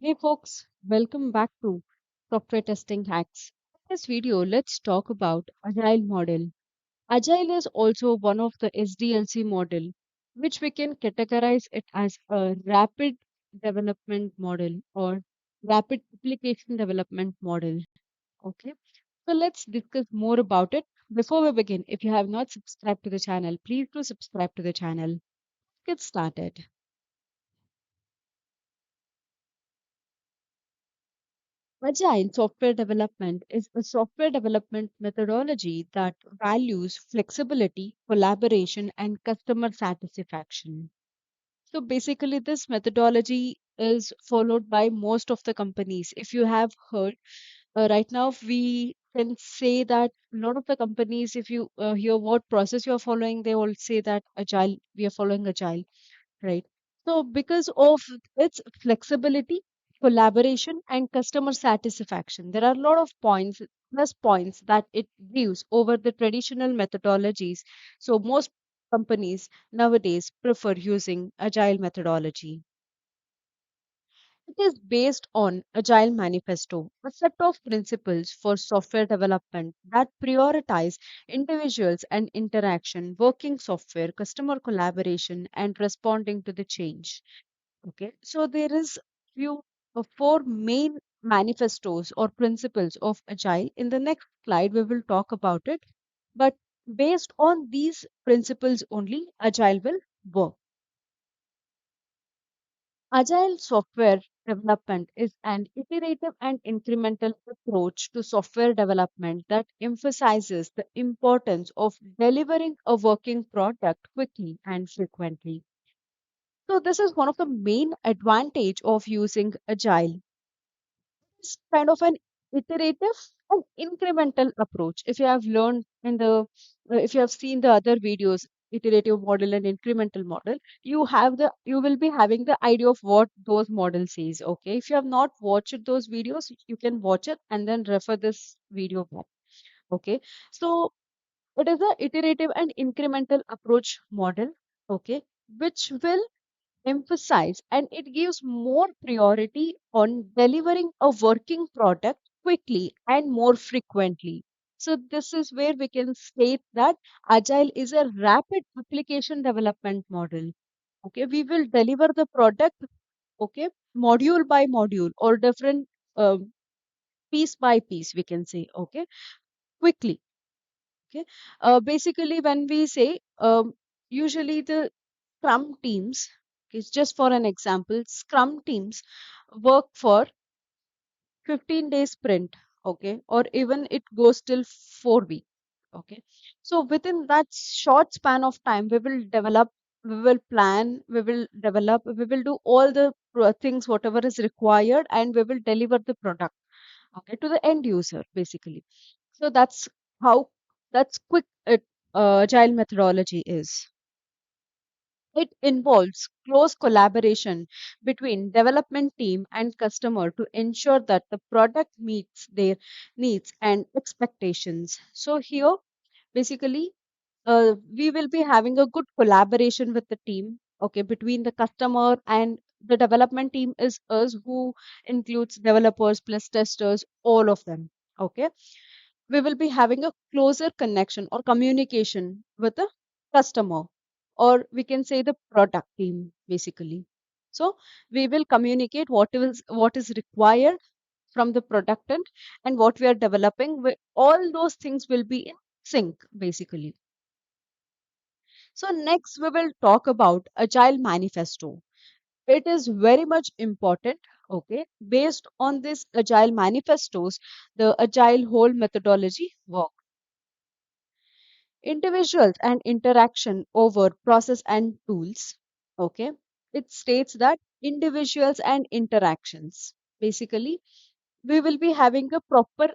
Hey folks, welcome back to Software Testing Hacks. In this video, let's talk about Agile model. Agile is also one of the SDLC model, which we can categorize it as a rapid development model or rapid application development model. Okay, so let's discuss more about it. Before we begin, if you have not subscribed to the channel, please do subscribe to the channel. Get started. Agile software development is a software development methodology that values flexibility, collaboration, and customer satisfaction. So basically, this methodology is followed by most of the companies. If you have heard, right now we can say that a lot of the companies, if you hear what process you are following, they all say that agile, we are following agile, right? So, because of its flexibility, collaboration, and customer satisfaction, there are a lot of points, plus points that it gives over the traditional methodologies. So, most companies nowadays prefer using agile methodology. It is based on Agile Manifesto, a set of principles for software development that prioritize individuals and interaction, working software, customer collaboration, and responding to the change. Okay, so there is few four main manifestos or principles of Agile. In the next slide, we will talk about it. But based on these principles only, Agile will work. Agile software development is an iterative and incremental approach to software development that emphasizes the importance of delivering a working product quickly and frequently. So this is one of the main advantage of using Agile. It's kind of an iterative and incremental approach. If you have learned in the, if you have seen the other videos, iterative model and incremental model, you will be having the idea of what those models says. Okay, if you have not watched those videos, you can watch it and then refer this video back. Okay, so it is a iterative and incremental approach model. Okay, which will emphasize and it gives more priority on delivering a working product quickly and more frequently. So, this is where we can state that Agile is a rapid application development model. Okay, we will deliver the product, okay, module by module or different piece by piece, we can say, okay, quickly. Okay, basically, when we say usually the Scrum teams, okay, just for an example, Scrum teams work for 15 days sprint, okay, or even it goes till 4 weeks, okay. So within that short span of time, we will develop, we will plan, we will develop, we will do all the things whatever is required, and we will deliver the product, okay, to the end user basically. So how that's quick agile methodology is. It involves close collaboration between development team and customer to ensure that the product meets their needs and expectations. So here, basically, we will be having a good collaboration with the team, okay, between the customer and the development team is us who includes developers plus testers, all of them. Okay, we will be having a closer connection or communication with the customer, or we can say the product team basically. So we will communicate what is required from the product end and what we are developing. All those things will be in sync basically. So next we will talk about Agile Manifesto. It is very much important. Okay, based on this Agile Manifestos, the Agile whole methodology work. Individuals and interaction over process and tools. Okay, it states that individuals and interactions. Basically, we will be having a proper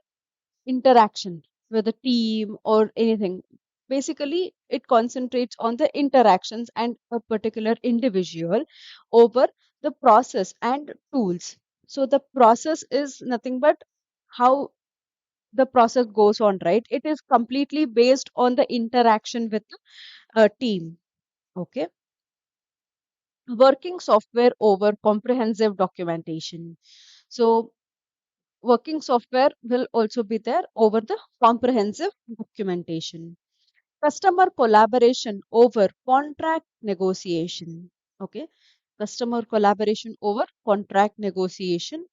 interaction with a team or anything. Basically, it concentrates on the interactions and a particular individual over the process and tools. So, the process is nothing but how the process goes on, right? It is completely based on the interaction with the team. Okay. Working software over comprehensive documentation. So working software will also be there over the comprehensive documentation. Customer collaboration over contract negotiation. Okay. Customer collaboration over contract negotiation.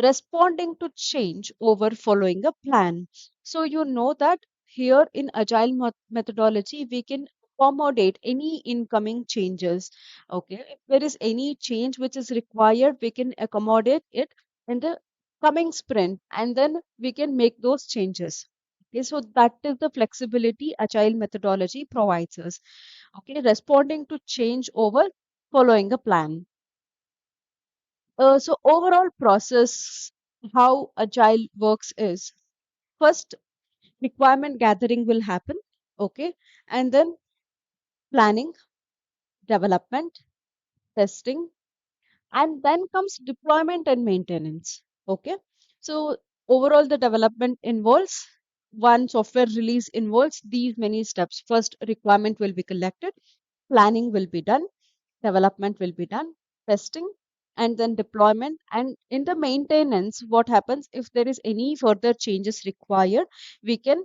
Responding to change over following a plan. So you know that here in agile methodology, we can accommodate any incoming changes. Okay. If there is any change which is required, we can accommodate it in the coming sprint and then we can make those changes. Okay, so that is the flexibility agile methodology provides us. Okay, responding to change over following a plan. So overall process, how agile works is first requirement gathering will happen. Okay, and then planning, development, testing, and then comes deployment and maintenance. Okay, so overall the development involves one software release involves these many steps. First requirement will be collected, planning will be done, development will be done, testing, and then deployment. And in the maintenance, what happens if there is any further changes required, we can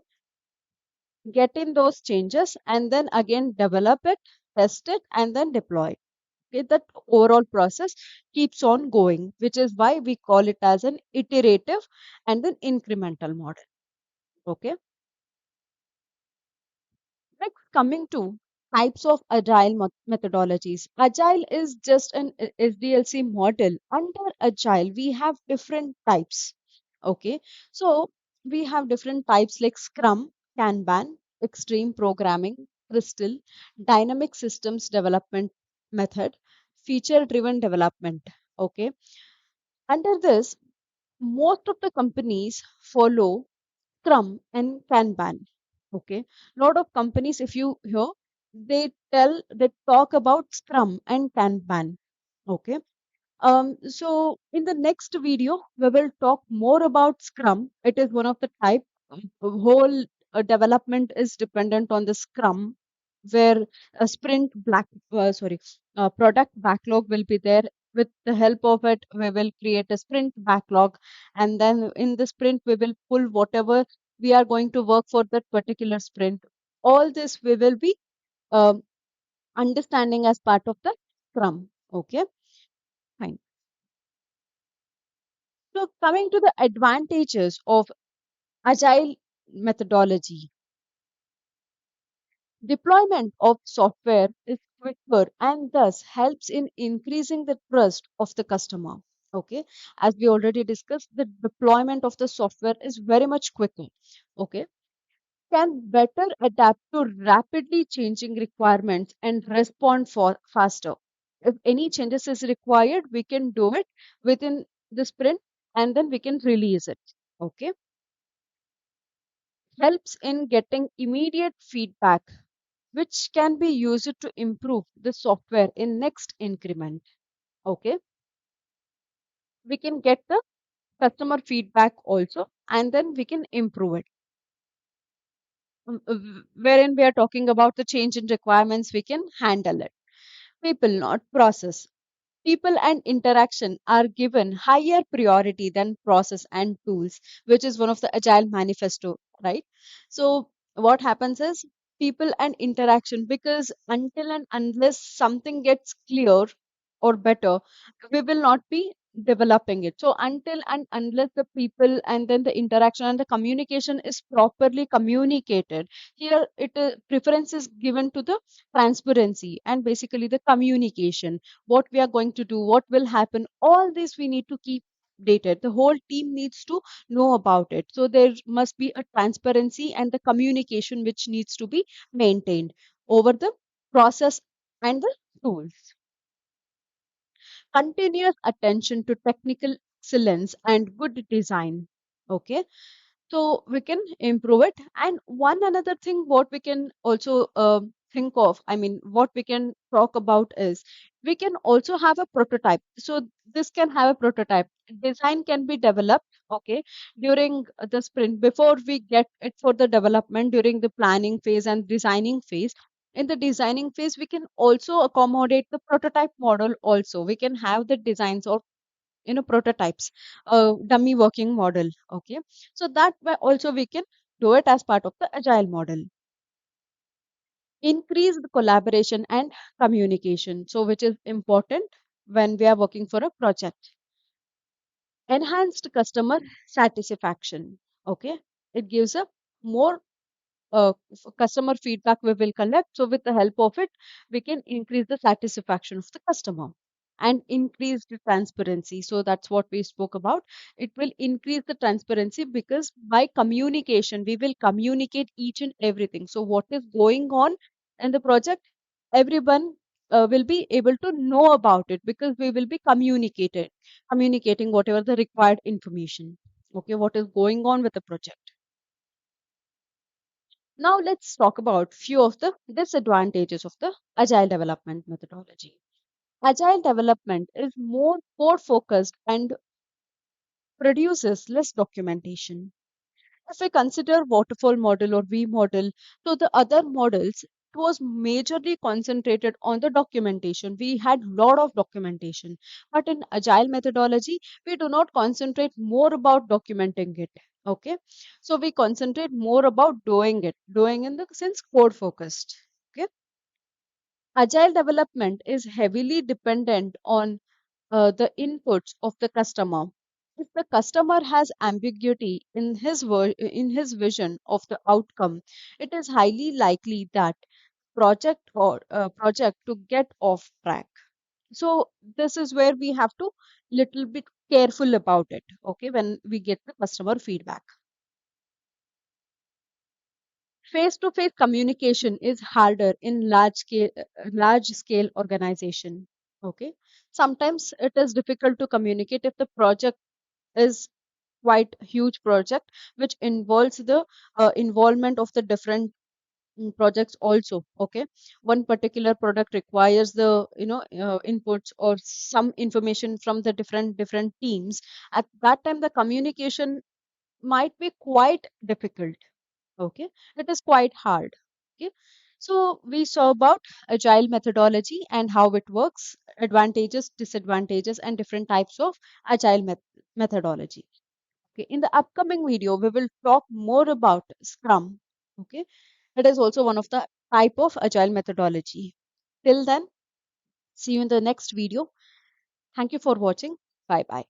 get in those changes and then again develop it, test it, and then deploy it. Okay, that overall process keeps on going, which is why we call it as an iterative and an incremental model. Okay. Next, coming to types of agile methodologies. Agile is just an SDLC model. Under agile, we have different types. Okay, so we have different types like Scrum, Kanban, Extreme Programming, Crystal, Dynamic Systems Development Method, Feature Driven Development. Okay, under this, most of the companies follow Scrum and Kanban. Okay. Lot of companies, if you hear, they talk about Scrum and Kanban. Okay. So in the next video, we will talk more about Scrum. It is one of the type. Whole development is dependent on the Scrum, where a product backlog will be there. With the help of it, we will create a sprint backlog, and then in the sprint, we will pull whatever we are going to work for that particular sprint. All this we will be um understanding as part of the Scrum. Okay, fine. So coming to the advantages of agile methodology, deployment of software is quicker and thus helps in increasing the trust of the customer. Okay, as we already discussed, the deployment of the software is very much quicker. Okay, can better adapt to rapidly changing requirements and respond for faster. If any changes is required, we can do it within the sprint and then we can release it. Okay, helps in getting immediate feedback which can be used to improve the software in next increment. Okay, we can get the customer feedback also and then we can improve it. Wherein we are talking about the change in requirements, we can handle it. People, not process. People and interaction are given higher priority than process and tools, which is one of the Agile Manifesto, right? So, what happens is people and interaction, because until and unless something gets clear or better, we will not be developing it. So, until and unless the people and then the interaction and the communication is properly communicated, here preference is given to the transparency and basically the communication, what we are going to do, what will happen, all this we need to keep dated. The whole team needs to know about it. So there must be a transparency and the communication which needs to be maintained over the process and the tools. Continuous attention to technical excellence and good design. Okay, so we can improve it. And one another thing what we can also think of, I mean what we can talk about is we can also have a prototype. So this can have a prototype, design can be developed. Okay, during the sprint before we get it for the development, during the planning phase and designing phase, in the designing phase, we can also accommodate the prototype model also. We can have the designs of prototypes, dummy working model. Okay, so that way also we can do it as part of the agile model. Increase the collaboration and communication, so which is important when we are working for a project. Enhanced customer satisfaction. Okay, it gives a more customer feedback we will collect. So with the help of it, we can increase the satisfaction of the customer and increase the transparency. So that's what we spoke about. It will increase the transparency because by communication, we will communicate each and everything. So what is going on in the project, everyone will be able to know about it because we will be communicating whatever the required information. Okay, what is going on with the project. Now let's talk about few of the disadvantages of the agile development methodology. Agile development is more core focused and produces less documentation. If we consider waterfall model or V model, so the other models, it was majorly concentrated on the documentation. We had lot of documentation, but in agile methodology, we do not concentrate more about documenting it. Okay, so we concentrate more about doing in the sense code focused. Okay, agile development is heavily dependent on the inputs of the customer. If the customer has ambiguity in in his vision of the outcome, it is highly likely that project to get off track. So this is where we have to little bit careful about it. Okay, when we get the customer feedback. Face-to-face communication is harder in large scale organization. Okay, sometimes it is difficult to communicate if the project is quite huge project which involves the involvement of the different projects also. Okay, one particular product requires the inputs or some information from the different teams. At that time the communication might be quite difficult. Okay, it is quite hard. Okay, so we saw about agile methodology and how it works, advantages, disadvantages, and different types of agile methodology. Okay, in the upcoming video, we will talk more about Scrum. Okay, it is also one of the type of agile methodology. Till then, see you in the next video. Thank you for watching. Bye bye.